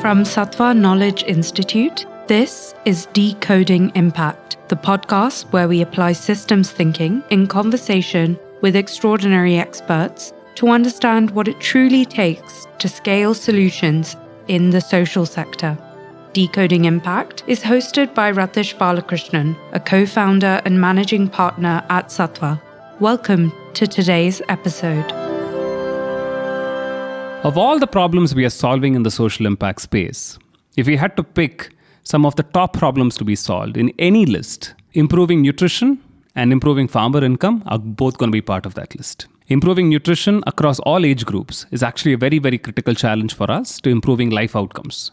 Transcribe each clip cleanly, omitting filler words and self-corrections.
From Sattva Knowledge Institute, this is Decoding Impact, the podcast where we apply systems thinking in conversation with extraordinary experts to understand what it truly takes to scale solutions in the social sector. Decoding Impact is hosted by Ratish Balakrishnan, a co-founder and managing partner at Sattva. Welcome to today's episode. Of all the problems we are solving in the social impact space, if we had to pick some of the top problems to be solved in any list, improving nutrition and improving farmer income are both going to be part of that list. Improving nutrition across all age groups is actually a very, very critical challenge for us to improving life outcomes.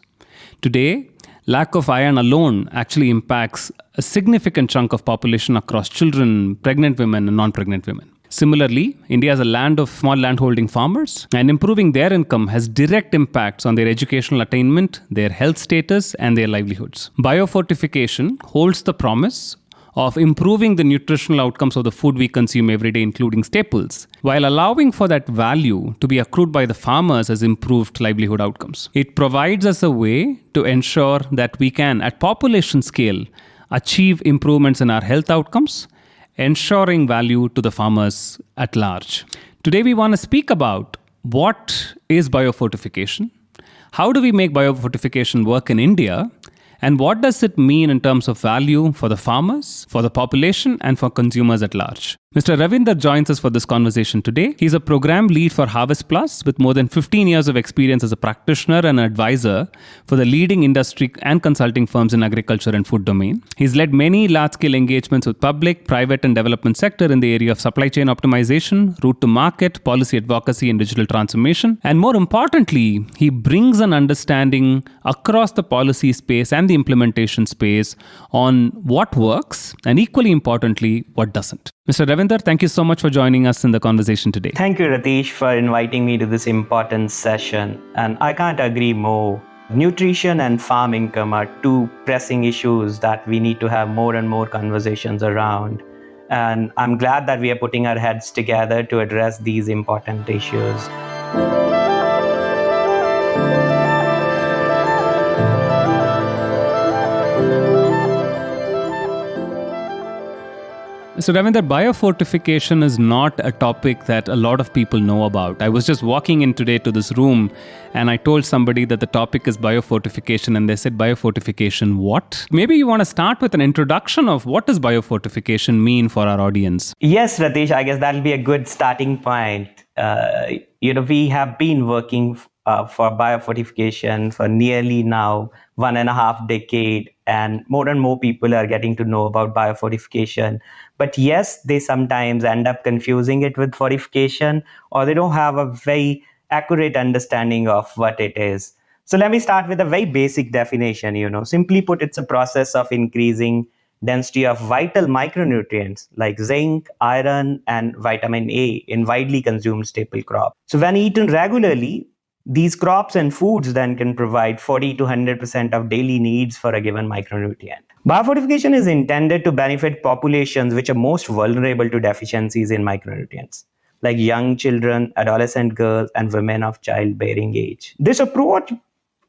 Today, lack of iron alone actually impacts a significant chunk of population across children, pregnant women, and non-pregnant women. Similarly, India is a land of small landholding farmers, and improving their income has direct impacts on their educational attainment, their health status, and their livelihoods. Biofortification holds the promise of improving the nutritional outcomes of the food we consume every day, including staples, while allowing for that value to be accrued by the farmers as improved livelihood outcomes. It provides us a way to ensure that we can, at population scale, achieve improvements in our health outcomes, ensuring value to the farmers at large. Today, we want to speak about what is biofortification, how do we make biofortification work in India, and what does it mean in terms of value for the farmers, for the population, and for consumers at large. Mr. Ravinder joins us for this conversation today. He's a program lead for Harvest Plus with more than 15 years of experience as a practitioner and advisor for the leading industry and consulting firms in agriculture and food domain. He's led many large-scale engagements with public, private, and development sector in the area of supply chain optimization, route to market, policy advocacy, and digital transformation. And more importantly, he brings an understanding across the policy space and the implementation space on what works and, equally importantly, what doesn't. Mr. Ravinder, thank you so much for joining us in the conversation today. Thank you, Ratish, for inviting me to this important session. And I can't agree more. Nutrition and farm income are two pressing issues that we need to have more and more conversations around. And I'm glad that we are putting our heads together to address these important issues. So Ravinder, biofortification is not a topic that a lot of people know about. I was just walking in today to this room and I told somebody that the topic is biofortification and they said, biofortification what? Maybe you want to start with an introduction of what does biofortification mean for our audience? Yes, Ratish, I guess that'll be a good starting point. We have been working for biofortification for nearly now 1.5 decades, and more people are getting to know about biofortification. But yes, they sometimes end up confusing it with fortification, or they don't have a very accurate understanding of what it is. So let me start with a very basic definition. Simply put, it's a process of increasing density of vital micronutrients like zinc, iron, and vitamin A in widely consumed staple crops. So when eaten regularly, these crops and foods then can provide 40 to 100% of daily needs for a given micronutrient. Biofortification is intended to benefit populations which are most vulnerable to deficiencies in micronutrients, like young children, adolescent girls, and women of childbearing age. This approach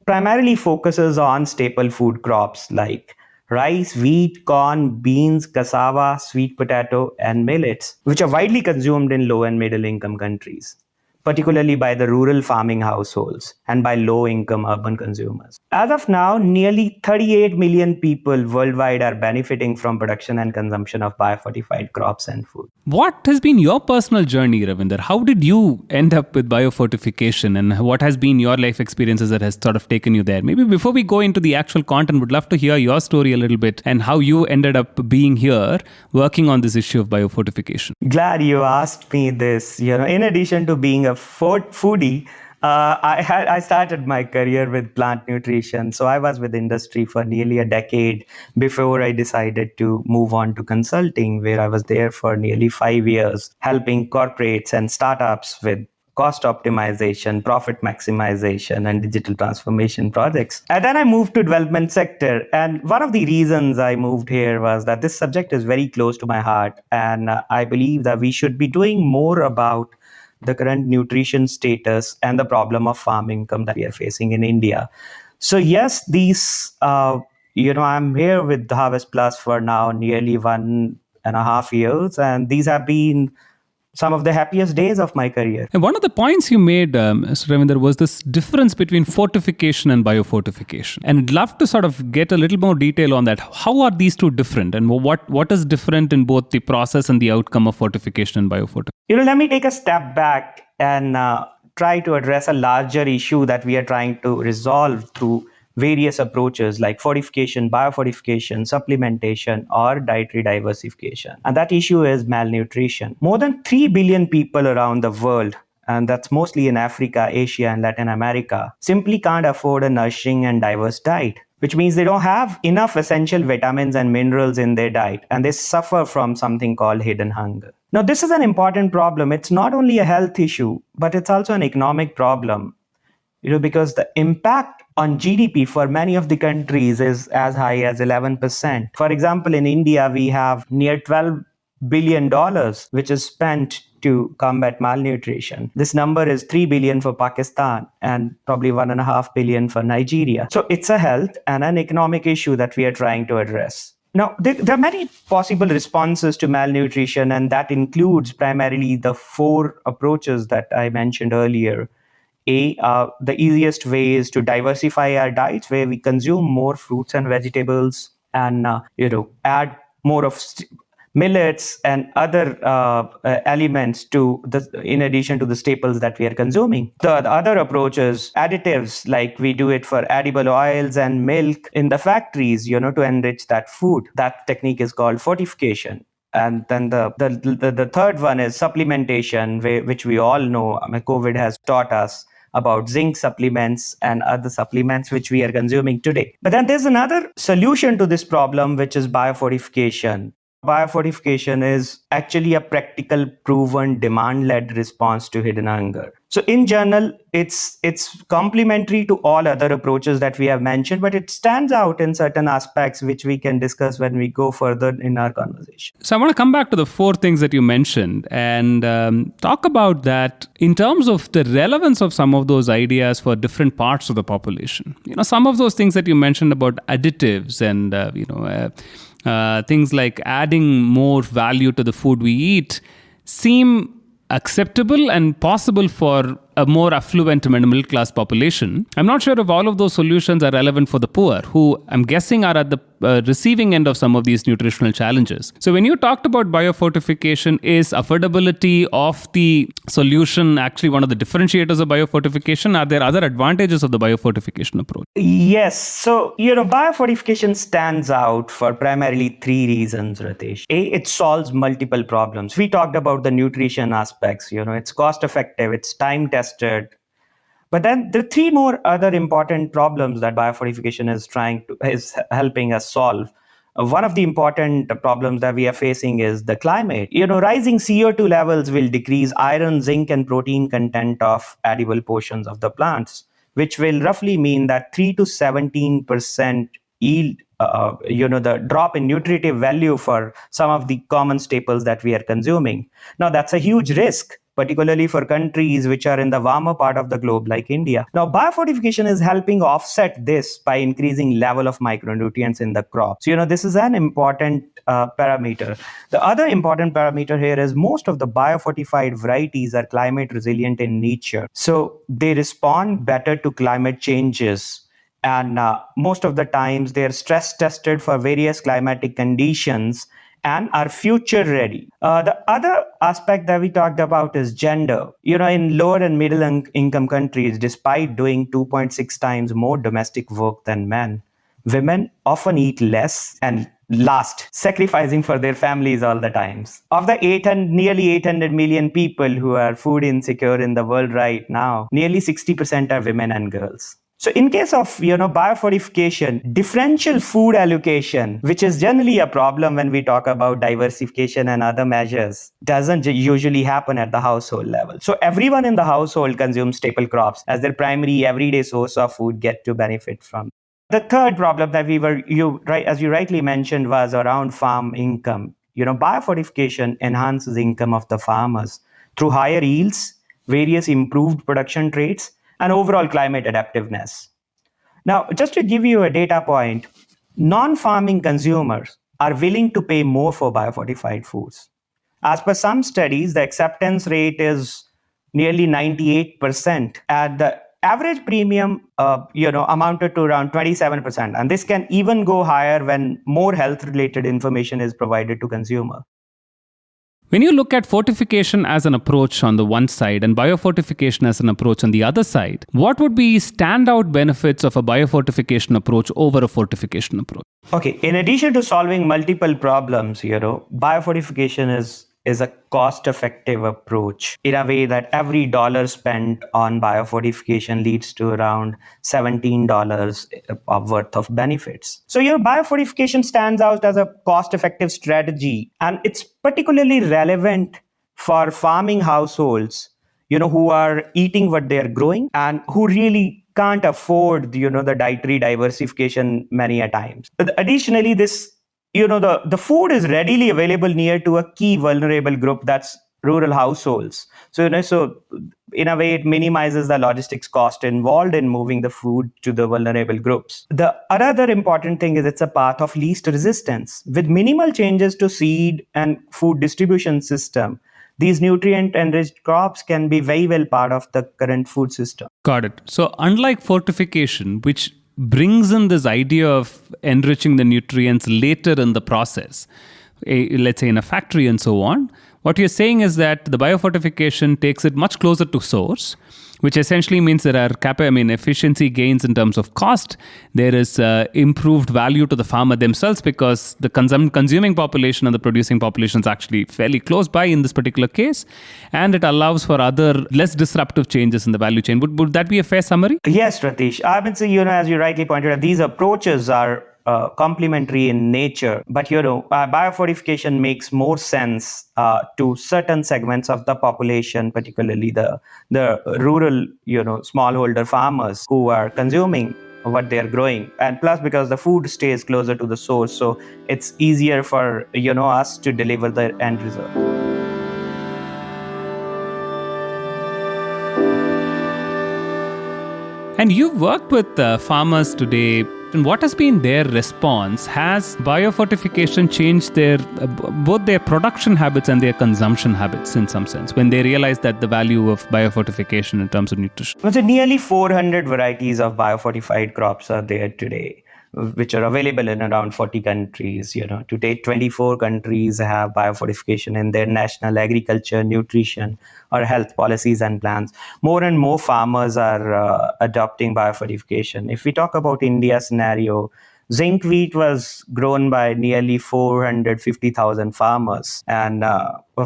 primarily focuses on staple food crops like rice, wheat, corn, beans, cassava, sweet potato, and millets, which are widely consumed in low and middle income countries, particularly by the rural farming households and by low-income urban consumers. As of now, nearly 38 million people worldwide are benefiting from production and consumption of biofortified crops and food. What has been your personal journey, Ravinder? How did you end up with biofortification, and what has been your life experiences that has sort of taken you there? Maybe before we go into the actual content, would love to hear your story a little bit and how you ended up being here working on this issue of biofortification. Glad you asked me this. In addition to being a foodie, I started my career with plant nutrition. So I was with industry for nearly a decade before I decided to move on to consulting, where I was there for nearly 5 years, helping corporates and startups with cost optimization, profit maximization, and digital transformation projects. And then I moved to development sector. And one of the reasons I moved here was that this subject is very close to my heart. And I believe that we should be doing more about the current nutrition status and the problem of farm income that we are facing in India. So yes, these, I'm here with Harvest Plus for now nearly 1.5 years, and these have been some of the happiest days of my career. And one of the points you made, Mr. Ravinder, was this difference between fortification and biofortification. And I'd love to sort of get a little more detail on that. How are these two different? And what is different in both the process and the outcome of fortification and biofortification? Let me take a step back and try to address a larger issue that we are trying to resolve through various approaches like fortification, biofortification, supplementation, or dietary diversification. And that issue is malnutrition. More than 3 billion people around the world, and that's mostly in Africa, Asia, and Latin America, simply can't afford a nourishing and diverse diet, which means they don't have enough essential vitamins and minerals in their diet, and they suffer from something called hidden hunger. Now, this is an important problem. It's not only a health issue, but it's also an economic problem, because the impact on GDP for many of the countries is as high as 11%. For example, in India, we have near $12 billion, which is spent to combat malnutrition. This number is 3 billion for Pakistan and probably 1.5 billion for Nigeria. So it's a health and an economic issue that we are trying to address. Now, there are many possible responses to malnutrition, and that includes primarily the 4 approaches that I mentioned earlier. The easiest way is to diversify our diets, where we consume more fruits and vegetables, and add more of millets and other elements in addition to the staples that we are consuming. The other approach is additives, like we do it for edible oils and milk in the factories, to enrich that food. That technique is called fortification. And then the third one is supplementation, which we all know. COVID has taught us about zinc supplements and other supplements which we are consuming today. But then there's another solution to this problem, which is biofortification. Biofortification is actually a practical, proven, demand-led response to hidden hunger. So in general, it's complementary to all other approaches that we have mentioned, but it stands out in certain aspects, which we can discuss when we go further in our conversation. So I want to come back to the 4 things that you mentioned and talk about that in terms of the relevance of some of those ideas for different parts of the population. Some of those things that you mentioned about additives and things like adding more value to the food we eat seem acceptable and possible for a more affluent and middle class population. I'm not sure if all of those solutions are relevant for the poor, who I'm guessing are at the receiving end of some of these nutritional challenges. So when you talked about biofortification, is affordability of the solution actually one of the differentiators of biofortification? Are there other advantages of the biofortification approach? Yes. So, biofortification stands out for primarily 3 reasons, Ritesh. It solves multiple problems. We talked about the nutrition aspects. It's cost effective, it's time tested. But then there are 3 more other important problems that biofortification is helping us solve. One of the important problems that we are facing is the climate. Rising CO2 levels will decrease iron, zinc, and protein content of edible portions of the plants, which will roughly mean that 3 to 17% yield, the drop in nutritive value for some of the common staples that we are consuming. Now, that's a huge risk, particularly for countries which are in the warmer part of the globe like India. Now, biofortification is helping offset this by increasing level of micronutrients in the crop. So, this is an important parameter. The other important parameter here is most of the biofortified varieties are climate resilient in nature. So they respond better to climate changes. And most of the times they're stress tested for various climatic conditions and are future ready. The other aspect that we talked about is gender. In lower and middle income countries, despite doing 2.6 times more domestic work than men, women often eat less and last, sacrificing for their families all the times. Of the nearly 800 million people who are food insecure in the world right now, nearly 60% are women and girls. So in case of, biofortification, differential food allocation, which is generally a problem when we talk about diversification and other measures, doesn't usually happen at the household level. So everyone in the household consumes staple crops as their primary everyday source of food get to benefit from. The third problem that as you rightly mentioned, was around farm income. Biofortification enhances income of the farmers through higher yields, various improved production traits, and overall climate adaptiveness. Now, just to give you a data point, non-farming consumers are willing to pay more for biofortified foods. As per some studies, the acceptance rate is nearly 98%, and the average premium amounted to around 27%. And this can even go higher when more health-related information is provided to consumer. When you look at fortification as an approach on the one side and biofortification as an approach on the other side, what would be standout benefits of a biofortification approach over a fortification approach? Okay, in addition to solving multiple problems, biofortification is a cost-effective approach in a way that every dollar spent on biofortification leads to around $17 worth of benefits. So, biofortification stands out as a cost-effective strategy, and it's particularly relevant for farming households, who are eating what they're growing and who really can't afford, the dietary diversification many a times. But additionally, this the food is readily available near to a key vulnerable group, that's rural households. So in a way, it minimizes the logistics cost involved in moving the food to the vulnerable groups. The other important thing is it's a path of least resistance. With minimal changes to seed and food distribution system, these nutrient-enriched crops can be very well part of the current food system. Got it. So unlike fortification, which brings in this idea of enriching the nutrients later in the process, let's say in a factory and so on, what you're saying is that the biofortification takes it much closer to source, which essentially means there are efficiency gains in terms of cost. There is improved value to the farmer themselves because the consuming population and the producing population is actually fairly close by in this particular case. And it allows for other less disruptive changes in the value chain. Would that be a fair summary? Yes, Ratish. I would say, as you rightly pointed out, these approaches are complementary in nature, but biofortification makes more sense to certain segments of the population, particularly the rural smallholder farmers who are consuming what they are growing, and plus because the food stays closer to the source, so it's easier for us to deliver the end result. And you've worked with farmers today. And what has been their response? Has biofortification changed both their production habits and their consumption habits in some sense when they realize that the value of biofortification in terms of nutrition? So nearly 400 varieties of biofortified crops are there today, which are available in around 40 countries. Today, 24 countries have biofortification in their national agriculture, nutrition, or health policies and plans. More and more farmers are adopting biofortification. If we talk about India's scenario, zinc wheat was grown by nearly 450,000 farmers and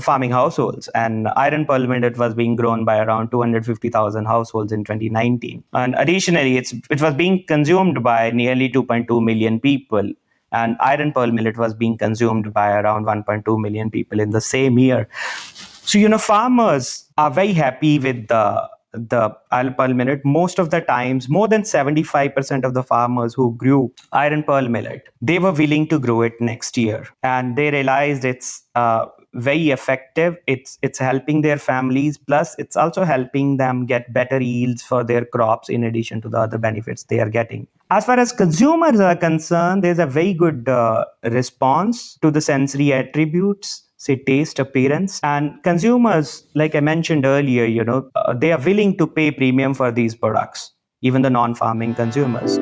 farming households, and iron pearl millet was being grown by around 250,000 households in 2019. And additionally, it was being consumed by nearly 2.2 million people, and iron pearl millet was being consumed by around 1.2 million people in the same year. So, farmers are very happy with the iron pearl millet. Most of the times, more than 75% of the farmers who grew iron pearl millet, they were willing to grow it next year. And they realized it's very effective. It's helping their families. Plus, it's also helping them get better yields for their crops in addition to the other benefits they are getting. As far as consumers are concerned, there's a very good response to the sensory attributes, say taste, appearance, and consumers, like I mentioned earlier, they are willing to pay premium for these products, even the non-farming consumers.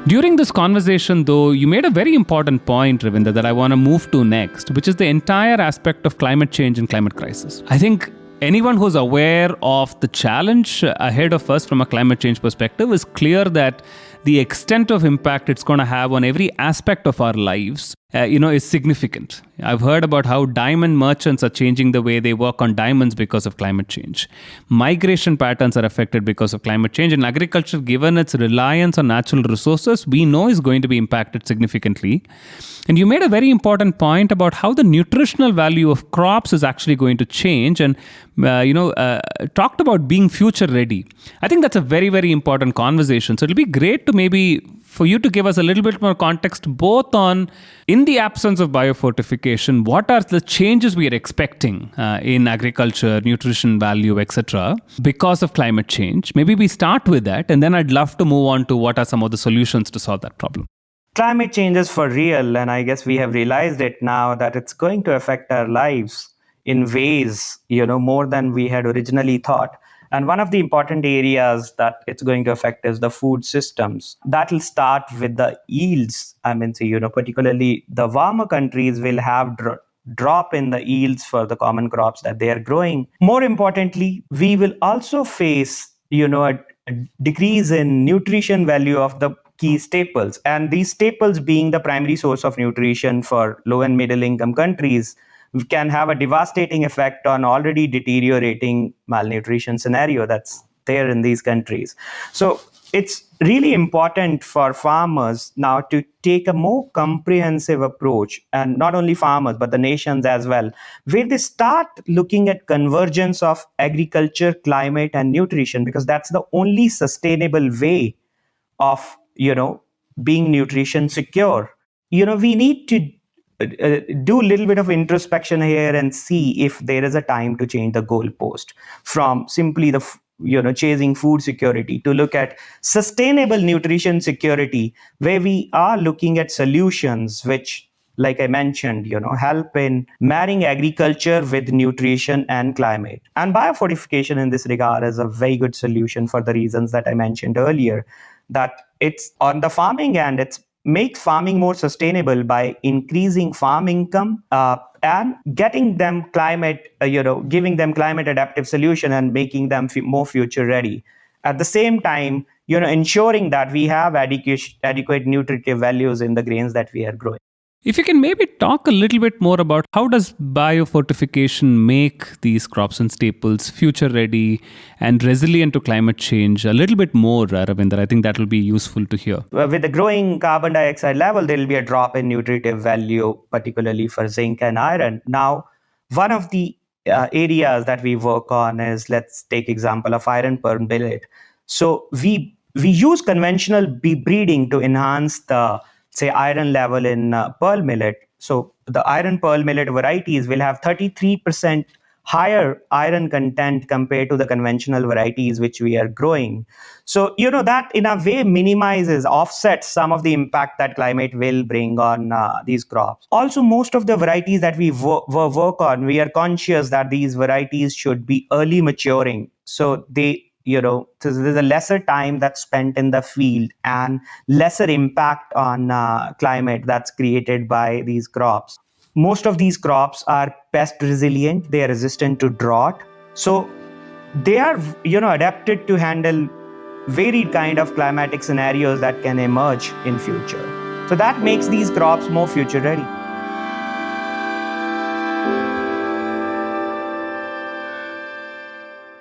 During this conversation, though, you made a very important point, Ravinder, that I want to move to next, which is the entire aspect of climate change and climate crisis. I think anyone who's aware of the challenge ahead of us from a climate change perspective is clear that the extent of impact it's going to have on every aspect of our lives, is significant. I've heard about how diamond merchants are changing the way they work on diamonds because of climate change. Migration patterns are affected because of climate change. And agriculture, given its reliance on natural resources, we know is going to be impacted significantly. And you made a very important point about how the nutritional value of crops is actually going to change and, talked about being future ready. I think that's a very, very important conversation. So it'll be great to maybe for you to give us a little bit more context, both on, in the absence of biofortification, what are the changes we are expecting in agriculture, nutrition value, etc., because of climate change. Maybe we start with that, and then I'd love to move on to what are some of the solutions to solve that problem. Climate change is for real, and I guess we have realized it now that it's going to affect our lives in ways, more than we had originally thought. And one of the important areas that it's going to affect is the food systems. That will start with the yields. I mean, particularly the warmer countries will have drop in the yields for the common crops that they are growing. More importantly, we will also face, a decrease in nutrition value of the key staples. And these staples being the primary source of nutrition for low and middle income countries can have a devastating effect on already deteriorating malnutrition scenario that's there in these countries. So it's really important for farmers now to take a more comprehensive approach, and not only farmers, but the nations as well, where they start looking at convergence of agriculture, climate, and nutrition, because that's the only sustainable way of, being nutrition secure. We need to do a little bit of introspection here and see if there is a time to change the goalpost from simply chasing food security to look at sustainable nutrition security, where we are looking at solutions which, like I mentioned, help in marrying agriculture with nutrition and climate. And biofortification in this regard is a very good solution for the reasons that I mentioned earlier, that it's on the farming end, it's makes farming more sustainable by increasing farm income and getting them giving them climate adaptive solution and making them more future ready. At the same time, ensuring that we have adequate nutritive values in the grains that we are growing. If you can maybe talk a little bit more about how does biofortification make these crops and staples future ready and resilient to climate change, a little bit more, Ravinder. I think that will be useful to hear. With the growing carbon dioxide level, there will be a drop in nutritive value, particularly for zinc and iron. Now, one of the areas that we work on is, let's take example of iron pearl millet. So we use conventional breeding to enhance the, say, iron level in pearl millet. So the iron pearl millet varieties will have 33% higher iron content compared to the conventional varieties which we are growing. So, that in a way offsets some of the impact that climate will bring on these crops. Also, most of the varieties that we work on, we are conscious that these varieties should be early maturing. So there's a lesser time that's spent in the field and lesser impact on climate that's created by these crops. Most of these crops are pest resilient. They are resistant to drought. So they are, adapted to handle varied kind of climatic scenarios that can emerge in future. So that makes these crops more future ready.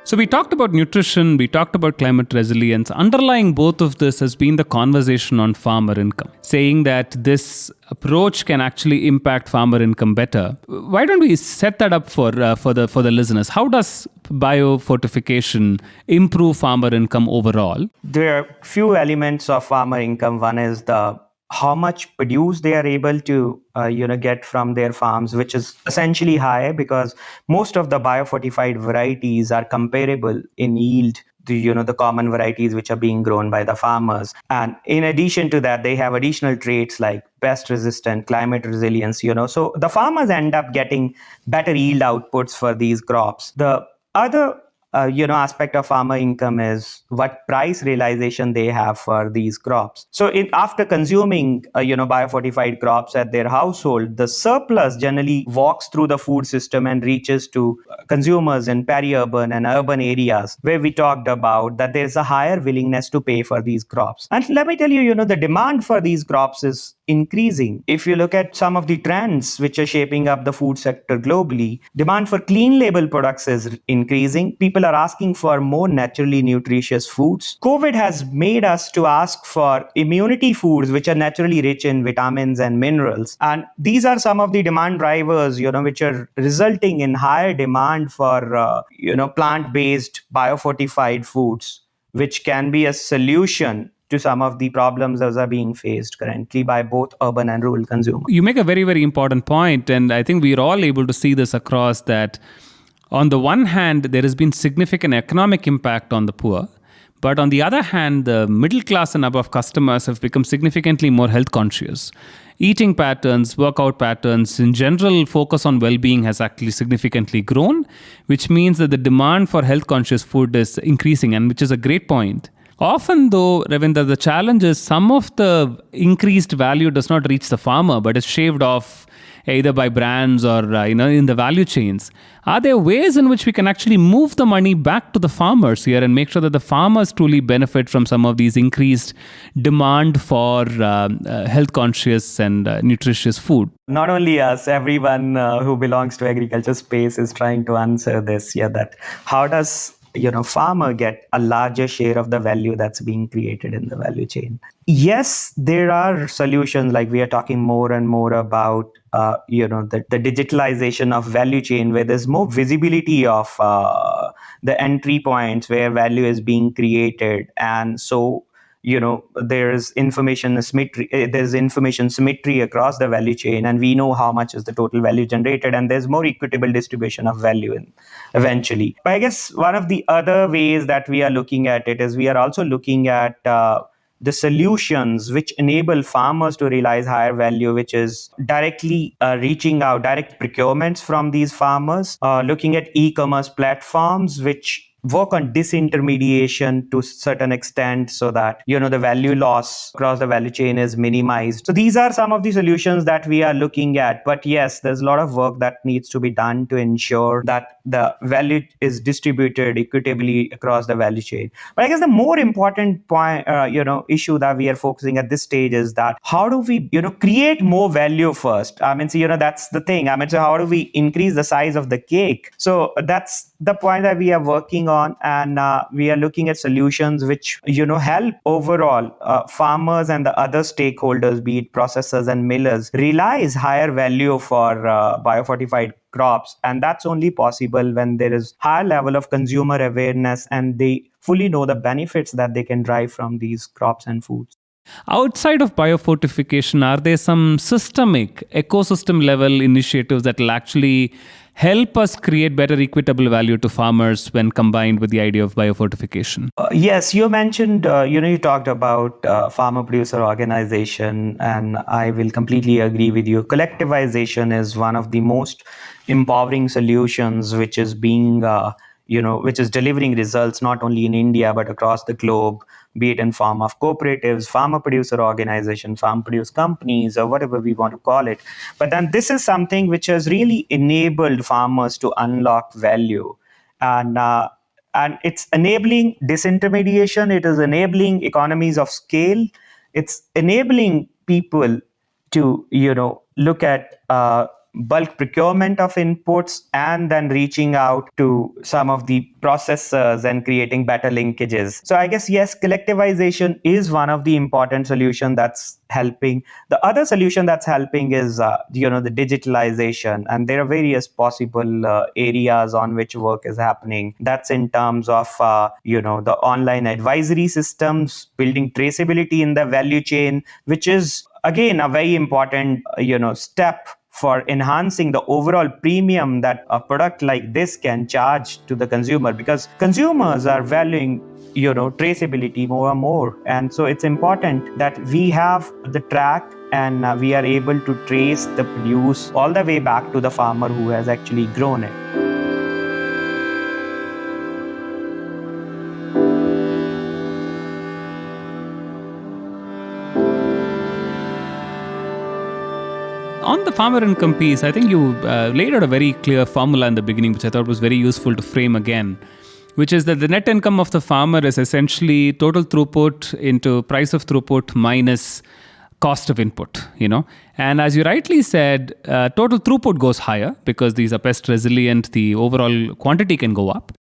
So we talked about nutrition, we talked about climate resilience. Underlying both of this has been the conversation on farmer income, saying that this approach can actually impact farmer income better. Why don't we set that up for the listeners? How does biofortification improve farmer income overall? There are few elements of farmer income. One is how much produce they are able to get from their farms, which is essentially high because most of the biofortified varieties are comparable in yield to the common varieties which are being grown by the farmers. And in addition to that, they have additional traits like pest resistant, climate resilience. So the farmers end up getting better yield outputs for these crops. The other aspect of farmer income is what price realization they have for these crops. So after consuming, biofortified crops at their household, the surplus generally walks through the food system and reaches to consumers in peri-urban and urban areas, where we talked about that there's a higher willingness to pay for these crops. And let me tell you, the demand for these crops is increasing. If you look at some of the trends which are shaping up the food sector globally, demand for clean label products is increasing. People are asking for more naturally nutritious foods. COVID has made us to ask for immunity foods which are naturally rich in vitamins and minerals. And these are some of the demand drivers, which are resulting in higher demand for, plant-based biofortified foods, which can be a solution to some of the problems that are being faced currently by both urban and rural consumers. You make a very, very important point, and I think we're all able to see this across that. On the one hand, there has been significant economic impact on the poor. But on the other hand, the middle class and above customers have become significantly more health conscious. Eating patterns, workout patterns, in general, focus on well-being has actually significantly grown, which means that the demand for health conscious food is increasing, and which is a great point. Often though, Ravinder, the challenge is some of the increased value does not reach the farmer, but is shaved off either by brands or in the value chains. Are there ways in which we can actually move the money back to the farmers here and make sure that the farmers truly benefit from some of these increased demand for health conscious and nutritious food? Not only us, everyone who belongs to agriculture space is trying to answer this. Yeah, that how does farmer get a larger share of the value that's being created in the value chain? Yes, there are solutions, like we are talking more and more about the digitalization of value chain, where there's more visibility of the entry points where value is being created. And so there's information symmetry across the value chain, and we know how much is the total value generated, and there's more equitable distribution of value eventually. But I guess one of the other ways that we are looking at it is we are also looking at the solutions which enable farmers to realize higher value, which is directly reaching out, direct procurements from these farmers, looking at e-commerce platforms which work on disintermediation to a certain extent, so that the value loss across the value chain is minimized. So these are some of the solutions that we are looking at. But yes, there's a lot of work that needs to be done to ensure that the value is distributed equitably across the value chain. But I guess the more important point, issue that we are focusing at this stage is that how do we create more value first? That's the thing. So how do we increase the size of the cake? So that's the point that we are working on, and we are looking at solutions which help overall farmers and the other stakeholders, be it processors and millers, realize higher value for biofortified crops. And that's only possible when there is higher level of consumer awareness and they fully know the benefits that they can derive from these crops and foods. Outside of biofortification, are there some systemic ecosystem level initiatives that will actually help us create better equitable value to farmers when combined with the idea of biofortification? Yes, you mentioned, you talked about farmer producer organization, and I will completely agree with you. Collectivization is one of the most empowering solutions which is being which is delivering results not only in India but across the globe, be it in form of cooperatives, farmer producer organization, farm produce companies, or whatever we want to call it. But then this is something which has really enabled farmers to unlock value, and it's enabling disintermediation. It is enabling economies of scale. It's enabling people to look at bulk procurement of inputs, and then reaching out to some of the processors and creating better linkages. So I guess, yes, collectivization is one of the important solutions that's helping. The other solution that's helping is the digitalization, and there are various possible areas on which work is happening. That's in terms of the online advisory systems, building traceability in the value chain, which is again a very important step for enhancing the overall premium that a product like this can charge to the consumer, because consumers are valuing traceability more and more. And so it's important that we have the track and we are able to trace the produce all the way back to the farmer who has actually grown it. On the farmer income piece, I think you laid out a very clear formula in the beginning, which I thought was very useful to frame again, which is that the net income of the farmer is essentially total throughput into price of throughput minus cost of input, And as you rightly said, total throughput goes higher because these are pest resilient, the overall quantity can go up.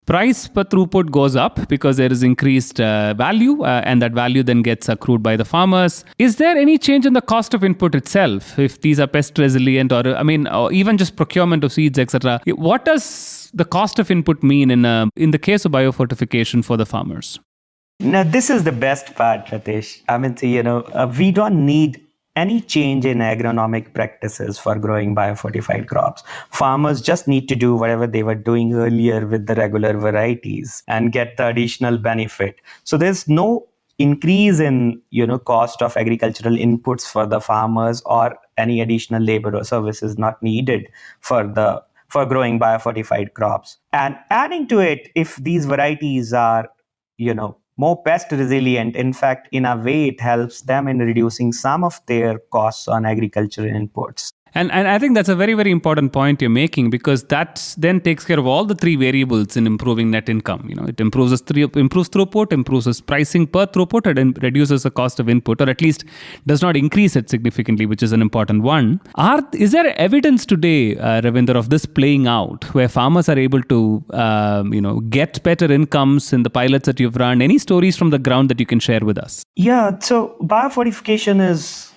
Price per throughput goes up because there is increased value, and that value then gets accrued by the farmers. Is there any change in the cost of input itself if these are pest resilient, or even just procurement of seeds, etc.? What does the cost of input mean in the case of biofortification for the farmers? Now, this is the best part, Ritesh. I mean, we don't need any change in agronomic practices for growing biofortified crops. Farmers just need to do whatever they were doing earlier with the regular varieties and get the additional benefit. So there's no increase in cost of agricultural inputs for the farmers, or any additional labor or services not needed for growing biofortified crops. And adding to it, if these varieties are more pest resilient, in fact, in a way, it helps them in reducing some of their costs on agricultural inputs. And I think that's a very, very important point you're making, because that then takes care of all the three variables in improving net income. It improves throughput, improves pricing per throughput, and reduces the cost of input, or at least does not increase it significantly, which is an important one. Is there evidence today, Ravinder, of this playing out, where farmers are able to get better incomes in the pilots that you've run? Any stories from the ground that you can share with us? Yeah, so biofortification is,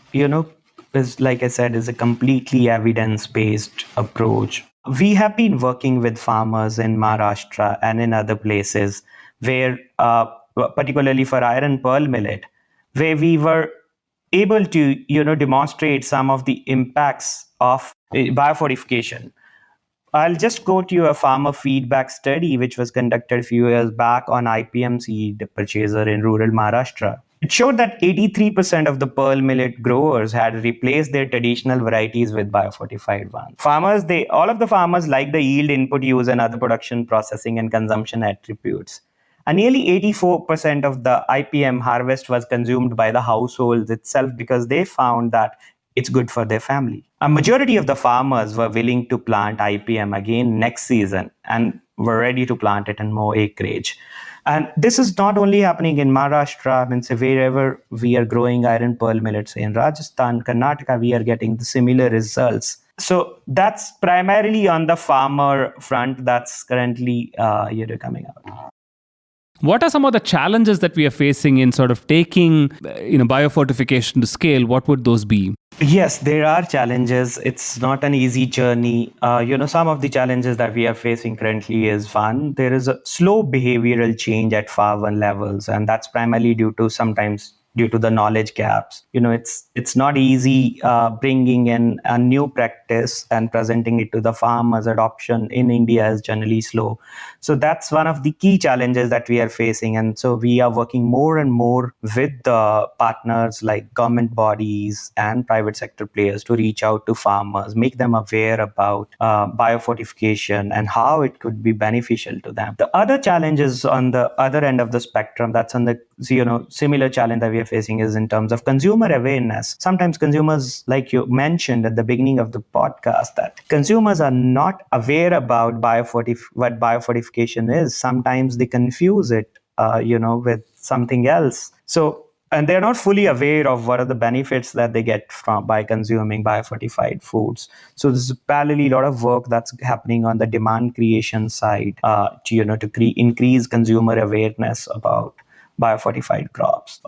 like I said, is a completely evidence-based approach. We have been working with farmers in Maharashtra and in other places where, particularly for iron pearl millet, where we were able to, demonstrate some of the impacts of biofortification. I'll just quote you a farmer feedback study which was conducted a few years back on IPM seed purchaser in rural Maharashtra. It showed that 83% of the pearl millet growers had replaced their traditional varieties with biofortified ones. All of the farmers like the yield, input use, and other production, processing, and consumption attributes. And nearly 84% of the IPM harvest was consumed by the households itself, because they found that it's good for their family. A majority of the farmers were willing to plant IPM again next season and were ready to plant it in more acreage. And this is not only happening in Maharashtra, I mean, so wherever we are growing iron pearl millets, in Rajasthan, Karnataka, we are getting the similar results. So that's primarily on the farmer front that's currently coming out. What are some of the challenges that we are facing in sort of taking biofortification to scale? What would those be? Yes, there are challenges. It's not an easy journey. Some of the challenges that we are facing currently is, one, there is a slow behavioral change at farmer levels, and that's primarily sometimes due to the knowledge gaps. It's not easy bringing in a new practice and presenting it to the farmers. Adoption in India is generally slow. So that's one of the key challenges that we are facing. And so we are working more and more with the partners like government bodies and private sector players to reach out to farmers, make them aware about biofortification and how it could be beneficial to them. The other challenges on the other end of the spectrum, that's on the similar challenge that we are facing, is in terms of consumer awareness. Sometimes consumers, like you mentioned at the beginning of the podcast, that consumers are not aware about what biofortification is. Sometimes they confuse it with something else. And they're not fully aware of what are the benefits that they get by consuming biofortified foods. So there's parallelly a lot of work that's happening on the demand creation side to increase consumer awareness about biofortified crops.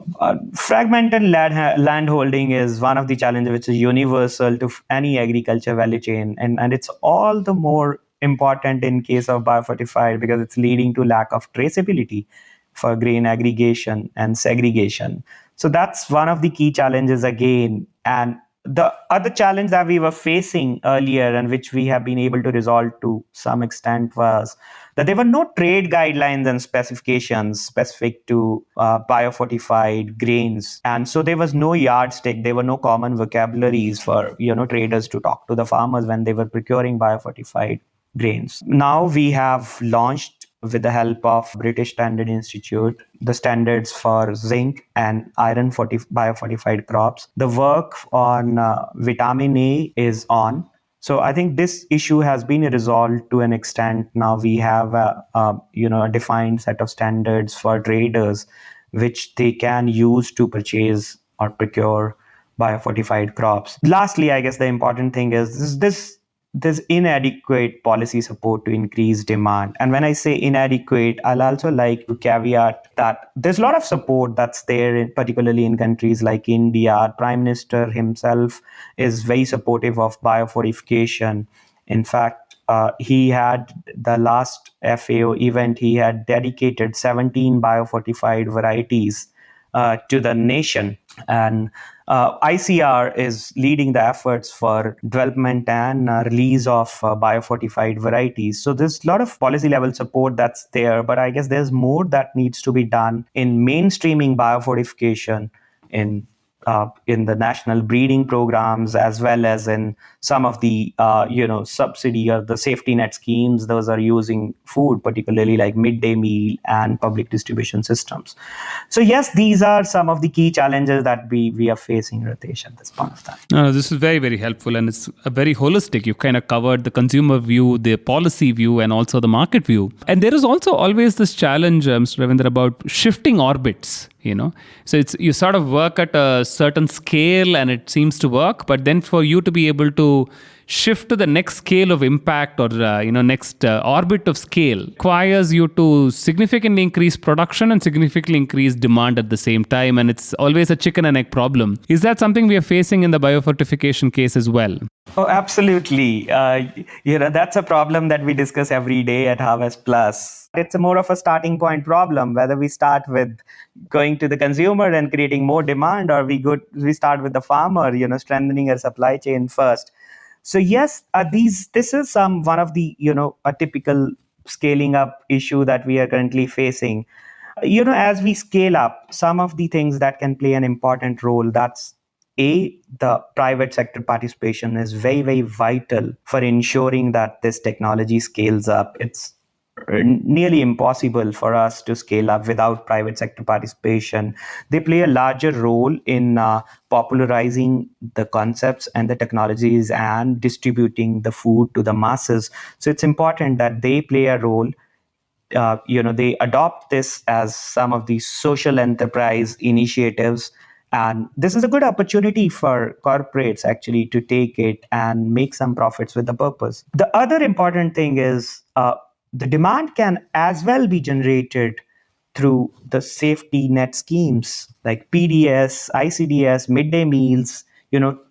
Fragmented land holding is one of the challenges which is universal to any agriculture value chain, and it's all the more important in case of biofortified because it's leading to lack of traceability for grain aggregation and segregation. So that's one of the key challenges again. And the other challenge that we were facing earlier, and which we have been able to resolve to some extent, was that there were no trade guidelines and specifications specific to biofortified grains. And so there was no yardstick, there were no common vocabularies for traders to talk to the farmers when they were procuring biofortified grains. Now we have launched, with the help of British Standard Institute, the standards for zinc and iron biofortified crops. The work on vitamin A is on. So I think this issue has been resolved to an extent. Now we have a defined set of standards for traders, which they can use to purchase or procure biofortified crops. Lastly, I guess the important thing is there's inadequate policy support to increase demand. And when I say inadequate, I'll also like to caveat that there's a lot of support that's there, particularly in countries like India. Our Prime Minister himself is very supportive of biofortification. In fact, he had the last FAO event, he had dedicated 17 biofortified varieties to the nation. And ICR is leading the efforts for development and release of biofortified varieties. So there's a lot of policy level support that's there, but I guess there's more that needs to be done in mainstreaming biofortification in the national breeding programs, as well as in some of the subsidy or the safety net schemes. Those are using food, particularly like midday meal and public distribution systems. So yes, these are some of the key challenges that we are facing, Ritesh, at this point of time. No, this is very, very helpful, and it's a very holistic. You kind of covered the consumer view, the policy view, and also the market view. And there is also always this challenge, Mr. Ravinder, about shifting orbits. So it's you sort of work at a certain scale, and it seems to work. But then for you to be able to shift to the next scale of impact, or next orbit of scale, requires you to significantly increase production and significantly increase demand at the same time, and it's always a chicken and egg problem. Is that something we are facing in the biofortification case as well? Oh, absolutely. That's a problem that we discuss every day at Harvest Plus. It's a more of a starting point problem, whether we start with going to the consumer and creating more demand, or we start with the farmer, strengthening our supply chain first. So yes, this is one of the a typical scaling up issue that we are currently facing. As we scale up, some of the things that can play an important role, that's the private sector participation is very, very vital for ensuring that this technology scales up. It's nearly impossible for us to scale up without private sector participation. They play a larger role in popularizing the concepts and the technologies and distributing the food to the masses. So it's important that they play a role. They adopt this as some of these social enterprise initiatives. And this is a good opportunity for corporates actually to take it and make some profits with the purpose. The other important thing is the demand can as well be generated through the safety net schemes like PDS, ICDS, midday meals,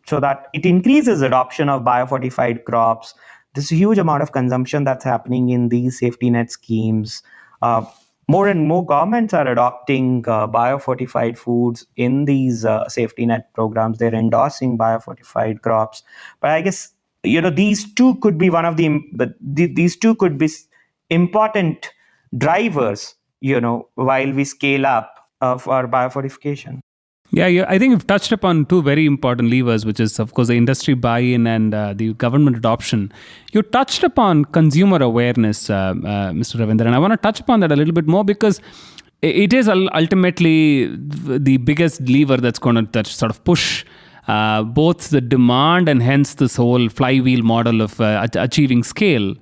so that it increases adoption of biofortified crops. There's a huge amount of consumption that's happening in these safety net schemes. More and more governments are adopting biofortified foods in these safety net programs. They're endorsing biofortified crops. But I guess, these two could be these two could be important drivers, while we scale up of our biofortification. Yeah, I think you've touched upon two very important levers, which is, of course, the industry buy-in and the government adoption. You touched upon consumer awareness, Mr. Ravinder, and I want to touch upon that a little bit more because it is ultimately the biggest lever that's going to sort of push both the demand and hence this whole flywheel model of achieving scale.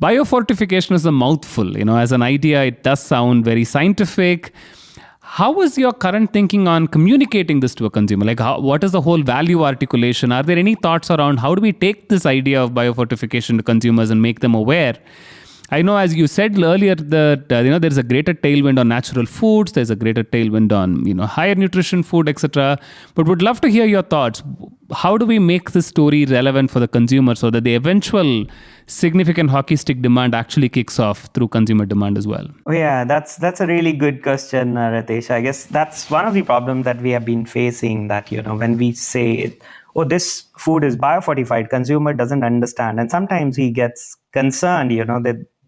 Biofortification is a mouthful. As an idea, it does sound very scientific. How is your current thinking on communicating this to a consumer? Like, what is the whole value articulation? Are there any thoughts around how do we take this idea of biofortification to consumers and make them aware? I know, as you said earlier, that there's a greater tailwind on natural foods, there's a greater tailwind on higher nutrition food, etc. But would love to hear your thoughts. How do we make this story relevant for the consumer so that the eventual significant hockey stick demand actually kicks off through consumer demand as well? Oh, yeah, that's a really good question, Ritesh. I guess that's one of the problems that we have been facing. That when we say, "Oh, this food is biofortified," consumer doesn't understand, and sometimes he gets concerned.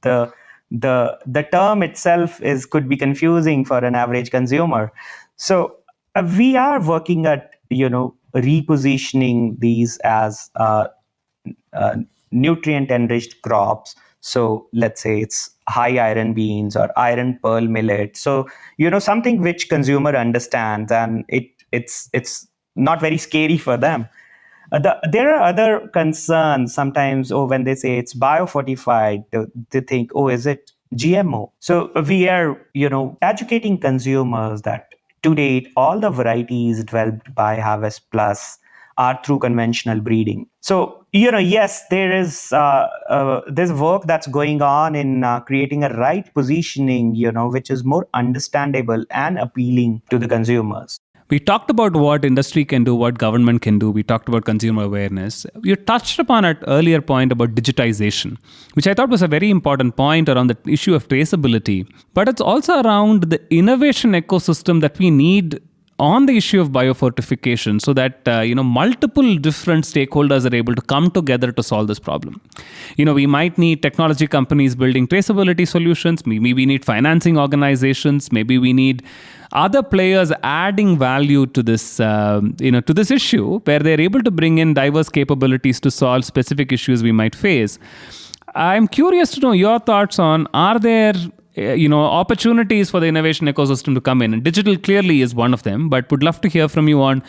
That the term itself could be confusing for an average consumer. So we are working at repositioning these as nutrient enriched crops. So let's say it's high iron beans or iron pearl millet. So something which consumer understands, and it's not very scary for them. There are other concerns sometimes. When they say it's biofortified, they think, is it GMO? So we are, educating consumers that to date, all the varieties developed by Harvest Plus are through conventional breeding. So, yes, there's work that's going on in creating a right positioning, which is more understandable and appealing to the consumers. We talked about what industry can do, what government can do. We talked about consumer awareness. You touched upon an earlier point about digitization, which I thought was a very important point around the issue of traceability. But it's also around the innovation ecosystem that we need on the issue of biofortification, so that multiple different stakeholders are able to come together to solve this problem. We might need technology companies building traceability solutions. Maybe we need financing organizations. Maybe we need other players adding value to this to this issue, where they're able to bring in diverse capabilities to solve specific issues we might face. I'm curious to know your thoughts on, are there opportunities for the innovation ecosystem to come in? And digital clearly is one of them, but would love to hear from you on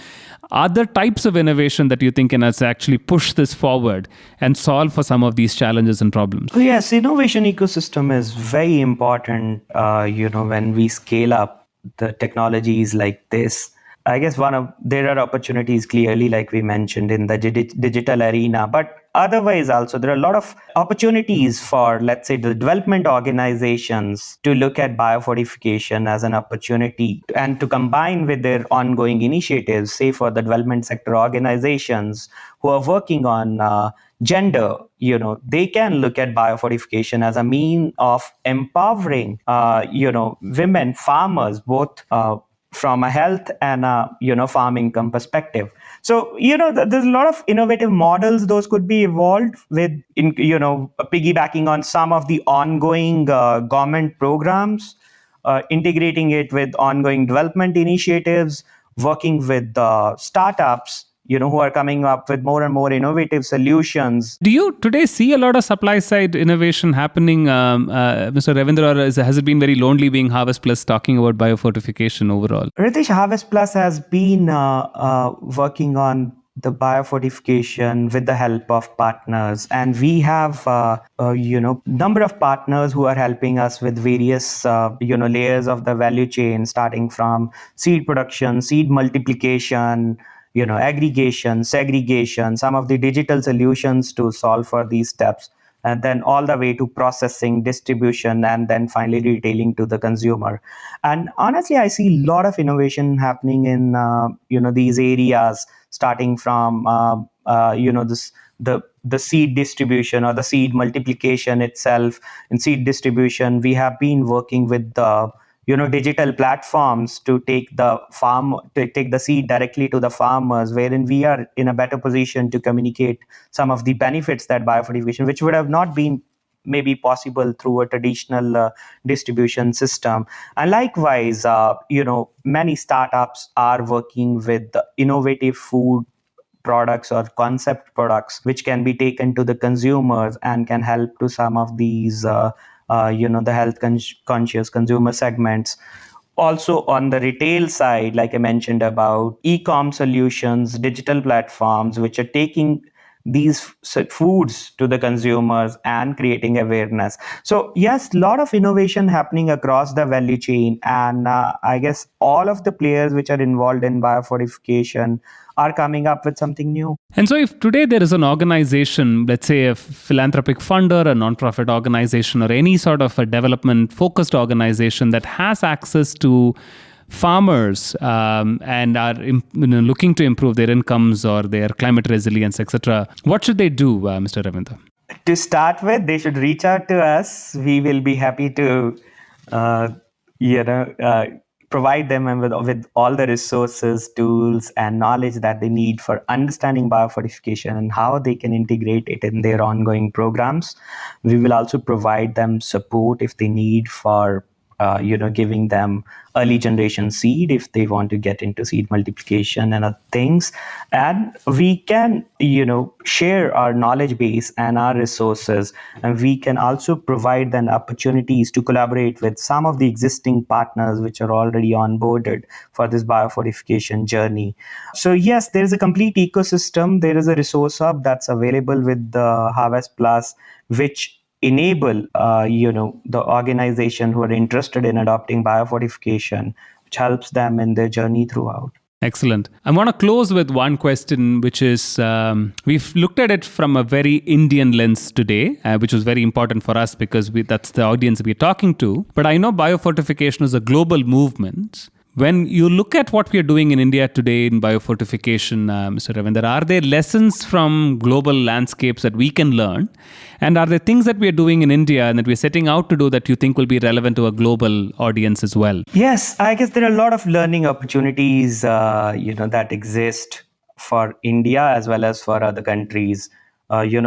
other types of innovation that you think can actually push this forward and solve for some of these challenges and problems. Yes, innovation ecosystem is very important, when we scale up the technologies like this. I guess there are opportunities clearly, like we mentioned, in the digital arena, but otherwise also there are a lot of opportunities for, let's say, the development organizations to look at biofortification as an opportunity and to combine with their ongoing initiatives, say for the development sector organizations who are working on gender. They can look at biofortification as a mean of empowering, women farmers, both from a health and a farm income perspective. So there's a lot of innovative models those could be evolved with, piggybacking on some of the ongoing government programs, integrating it with ongoing development initiatives, working with startups, who are coming up with more and more innovative solutions. Do you today see a lot of supply side innovation happening, Mr. Ravinder, or has it been very lonely being Harvest Plus talking about biofortification overall? Ritesh, Harvest Plus has been working on the biofortification with the help of partners, and we have number of partners who are helping us with various layers of the value chain, starting from seed production, seed multiplication, aggregation, segregation, some of the digital solutions to solve for these steps, and then all the way to processing, distribution, and then finally retailing to the consumer. And honestly, I see a lot of innovation happening in these areas, starting from the seed distribution or the seed multiplication itself. In seed distribution, we have been working with the digital platforms to take the seed directly to the farmers, wherein we are in a better position to communicate some of the benefits that biofortification, which would have not been maybe possible through a traditional distribution system. And likewise, many startups are working with the innovative food products or concept products which can be taken to the consumers and can help to some of these the health conscious consumer segments. Also on the retail side, like I mentioned about e-com solutions, digital platforms which are taking these foods to the consumers and creating awareness. So yes, a lot of innovation happening across the value chain, and I guess all of the players which are involved in biofortification are coming up with something new. And so if today there is an organization, let's say a philanthropic funder, a nonprofit organization, or any sort of a development focused organization that has access to farmers and are looking to improve their incomes or their climate resilience, etc., what should they do, Mr. Ravinder? To start with, they should reach out to us. We will be happy to provide them with all the resources, tools, and knowledge that they need for understanding biofortification and how they can integrate it in their ongoing programs. We will also provide them support if they need for giving them early generation seed if they want to get into seed multiplication and other things. And we can, share our knowledge base and our resources. And we can also provide them opportunities to collaborate with some of the existing partners which are already onboarded for this biofortification journey. So yes, there is a complete ecosystem. There is a resource hub that's available with the Harvest Plus, which enable the organization who are interested in adopting biofortification, which helps them in their journey throughout. Excellent. I want to close with one question, which is we've looked at it from a very Indian lens today, which was very important for us because that's the audience we're talking to. But I know biofortification is a global movement. When you look at what we are doing in India today in biofortification, Mr. Ravinder, are there lessons from global landscapes that we can learn? And are there things that we are doing in India and that we're setting out to do that you think will be relevant to a global audience as well? Yes, I guess there are a lot of learning opportunities, that exist for India as well as for other countries.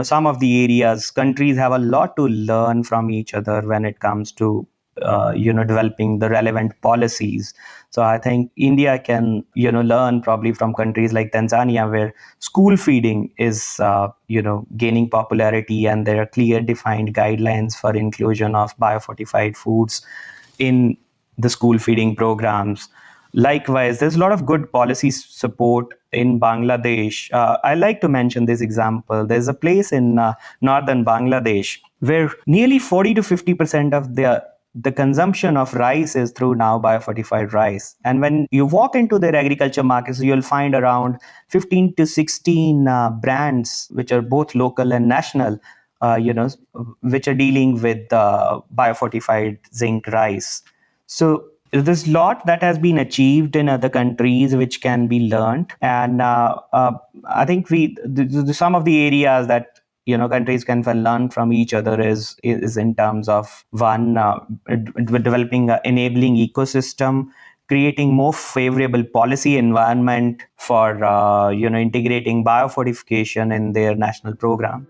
Some of the areas, countries have a lot to learn from each other when it comes to, developing the relevant policies. So I think India can, learn probably from countries like Tanzania, where school feeding is, gaining popularity, and there are clear defined guidelines for inclusion of biofortified foods in the school feeding programs. Likewise, there's a lot of good policy support in Bangladesh. I like to mention this example. There's a place in northern Bangladesh where nearly 40 to 50% of the consumption of rice is through now biofortified rice. And when you walk into their agriculture markets, you'll find around 15 to 16 brands, which are both local and national, which are dealing with biofortified zinc rice. So there's a lot that has been achieved in other countries which can be learned, and I think some of the areas that countries can learn from each other is in terms of one, developing an enabling ecosystem, creating more favorable policy environment for integrating biofortification in their national program.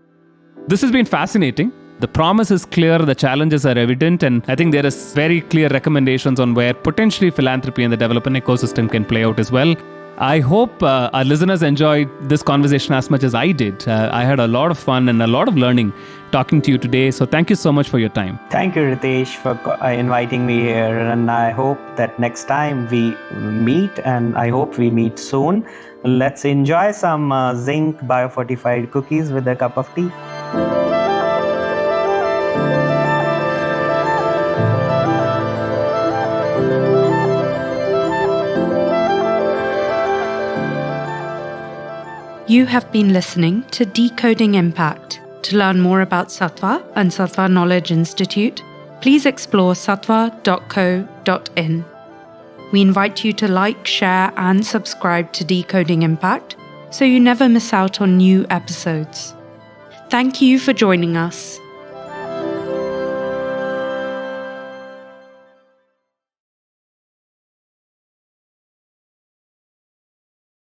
This has been fascinating. The promise is clear, the challenges are evident, and I think there is very clear recommendations on where potentially philanthropy and the development ecosystem can play out as well. I hope our listeners enjoyed this conversation as much as I did. I had a lot of fun and a lot of learning talking to you today. So thank you so much for your time. Thank you, Ritesh, for inviting me here. And I hope that next time we meet, and I hope we meet soon, let's enjoy some zinc biofortified cookies with a cup of tea. You have been listening to Decoding Impact. To learn more about Sattva and Sattva Knowledge Institute, please explore sattva.co.in. We invite you to like, share, and subscribe to Decoding Impact so you never miss out on new episodes. Thank you for joining us.